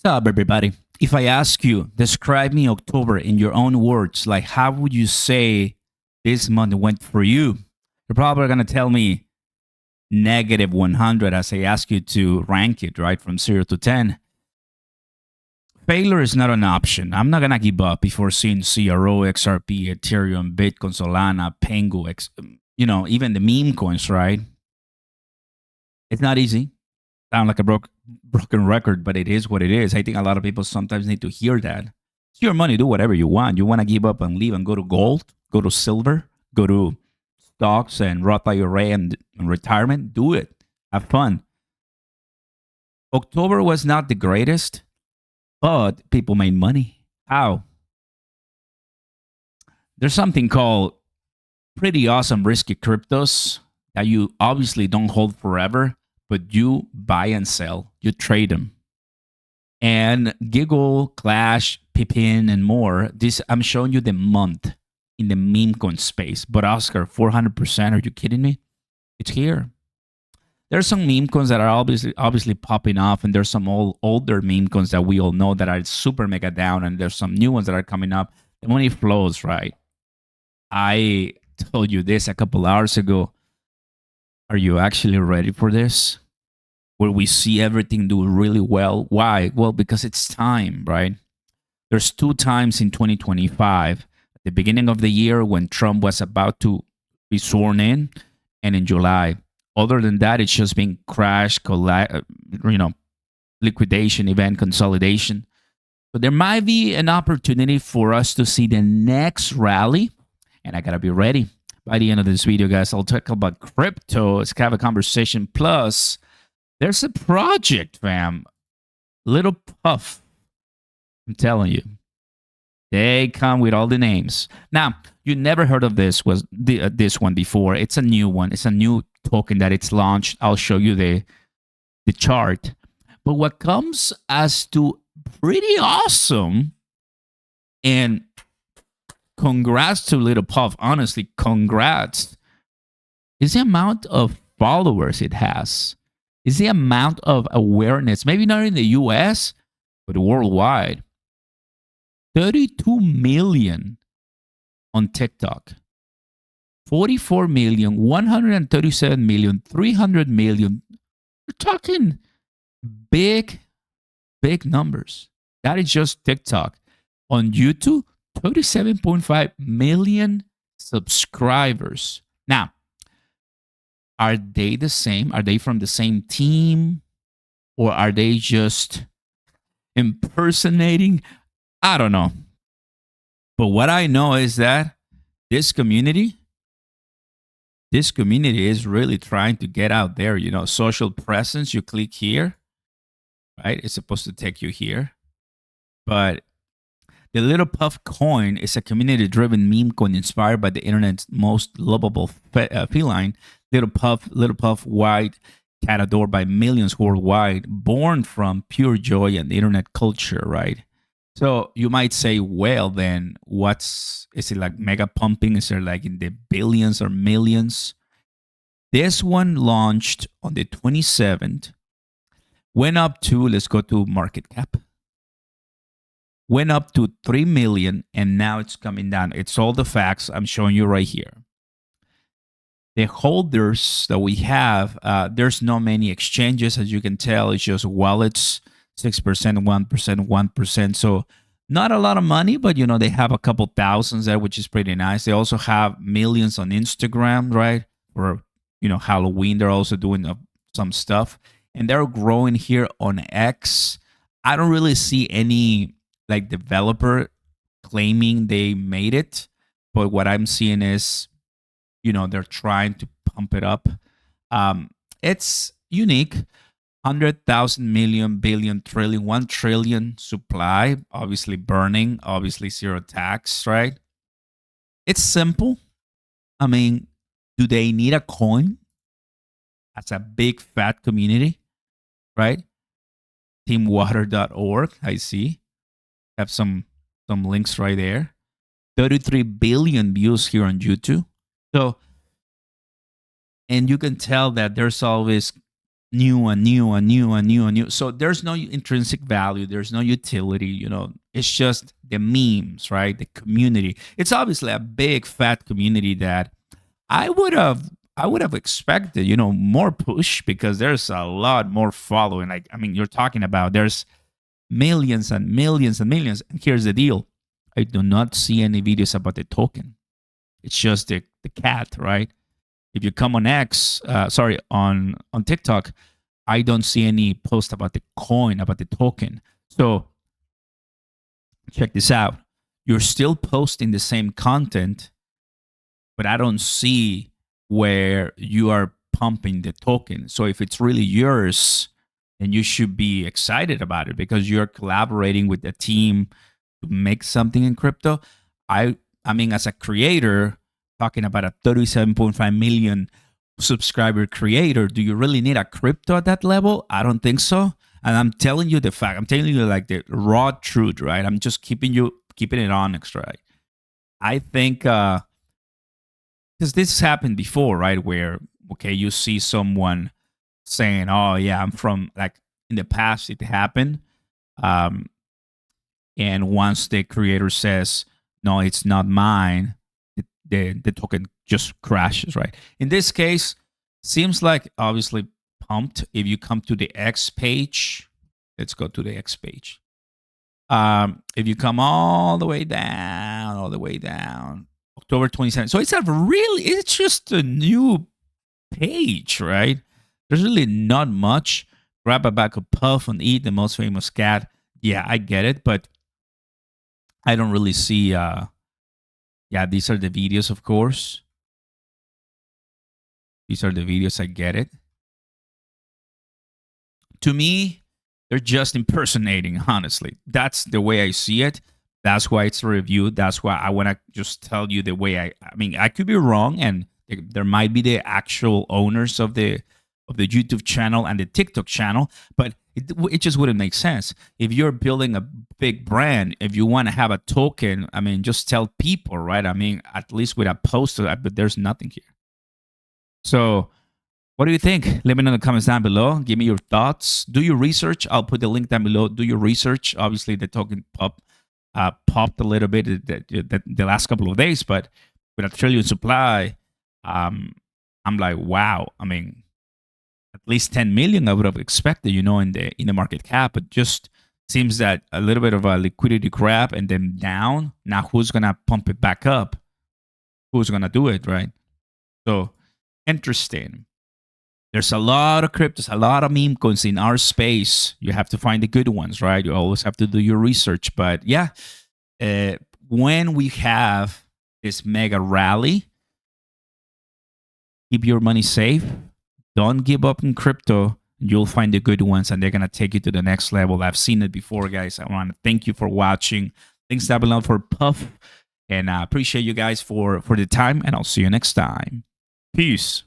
What's up, everybody? If I ask you, describe me October in your own words, like how would you say this month went for you? You're probably going to tell me negative 100 as I ask you to rank it, right, from 0 to 10. Failure is not an option. I'm not going to give up before seeing CRO, XRP, Ethereum, Bitcoin, Solana, Pengu, even the meme coins, right? It's not easy. Sound like a broken record, but it is what it is. I think a lot of people sometimes need to hear that. It's your money. Do whatever you want. You want to give up and leave and go to gold, go to silver, go to stocks and Roth IRA and retirement. Do it. Have fun. October was not the greatest, but people made money. How? There's something called pretty awesome risky cryptos that you obviously don't hold forever, but you buy and sell, you trade them. And Giggle, Clash, Pippin, and more. This I'm showing you the month in the meme coin space. But Oscar, 400%? Are you kidding me? It's here. There's some meme coins that are obviously popping off, and there's some older meme coins that we all know that are super mega down, and there's some new ones that are coming up. The money flows, right? I told you this a couple hours ago. Are you actually ready for this? Where we see everything do really well. Why? Well, because it's time, right? There's 2 times in 2025, at the beginning of the year when Trump was about to be sworn in, and in July. Other than that, it's just been crash, liquidation event, consolidation. So there might be an opportunity for us to see the next rally, and I gotta be ready. By the end of this video, guys, I'll talk about crypto. Let's have a conversation. Plus, there's a project, fam. Little Puff. I'm telling you. They come with all the names. Now, you never heard of this one before. It's a new one. It's a new token that it's launched. I'll show you the chart. But what comes as to pretty awesome, and congrats to Little Puff. Honestly, congrats. Is the amount of followers it has. Is the amount of awareness. Maybe not in the US, but worldwide. 32 million on TikTok. 44 million, 137 million, 300 million. We're talking big numbers. That is just TikTok. On YouTube, 37.5 million subscribers. Now, are they the same? Are they from the same team? Or are they just impersonating? I don't know. But what I know is that this community is really trying to get out there. Social presence. You click here, right? It's supposed to take you here. But the Little Puff coin is a community-driven meme coin inspired by the internet's most lovable feline, Little Puff, white cat adored by millions worldwide, born from pure joy and internet culture, right? So you might say, well, then is it like mega pumping? Is it like in the billions or millions? This one launched on the 27th, went up to, let's go to market cap, went up to 3 million, and now it's coming down. It's all the facts I'm showing you right here. The holders that we have, there's not many exchanges, as you can tell. It's just wallets, 6%, 1%, 1%. So not a lot of money, but they have a couple thousands there, which is pretty nice. They also have millions on Instagram, right? For Halloween, they're also doing some stuff, and they're growing here on X. I don't really see any developer claiming they made it, but what I'm seeing is, they're trying to pump it up. It's unique. 100,000 million, billion, trillion, 1 trillion supply, obviously burning, obviously zero tax, right? It's simple. I mean, do they need a coin? That's a big fat community, right? Teamwater.org, I see. Have some links right there. 33 billion views here on YouTube. So, and you can tell that there's always new and new and new and new and new. So there's no intrinsic value. There's no utility. It's just the memes, right? The community. It's obviously a big fat community that I would have expected, more push because there's a lot more following. Like, I mean, you're talking about there's millions and millions and millions. And here's the deal. I do not see any videos about the token. It's just the cat, right? If you come on on TikTok, I don't see any post about the coin, about the token. So check this out. You're still posting the same content, but I don't see where you are pumping the token. So if it's really yours, then you should be excited about it because you're collaborating with a team to make something in crypto. I mean, as a creator, talking about a 37.5 million subscriber creator, do you really need a crypto at that level? I don't think so. And I'm telling you the fact. I'm telling you like the raw truth, right? I'm just keeping it honest, right? I think because this has happened before, right? Where you see someone saying, "Oh yeah, I'm from," like in the past it happened, and once the creator says, "No, it's not mine," the token just crashes, right? In this case, seems like obviously pumped. If you come to the X page, let's go to the X page. If you come all the way down, October 27th. So it's just a new page, right? There's really not much. Grab a bag of puff and eat the most famous cat. Yeah, I get it, but I don't really see these are the videos, of course. These are the videos, I get it. To me, they're just impersonating, honestly. That's the way I see it. That's why it's a review. That's why I want to just tell you the way I mean, I could be wrong, and there might be the actual owners of the YouTube channel and the TikTok channel, but it just wouldn't make sense. If you're building a big brand, if you want to have a token, I mean, just tell people, right? I mean, at least with a poster, but there's nothing here. So what do you think? Let me know in the comments down below. Give me your thoughts. Do your research. I'll put the link down below. Do your research. Obviously, the token popped a little bit the last couple of days, but with a trillion supply, I'm like, wow. I mean, at least 10 million I would have expected, in the market cap, but just seems that a little bit of a liquidity grab and then down. Now, who's gonna pump it back up? Who's gonna do it, right? So interesting. There's a lot of cryptos, a lot of meme coins in our space. You have to find the good ones, right? You always have to do your research. But yeah, when we have this mega rally, keep your money safe. Don't give up in crypto. You'll find the good ones, and they're going to take you to the next level. I've seen it before, guys. I want to thank you for watching. Thanks down below for Puff. And I appreciate you guys for the time, and I'll see you next time. Peace.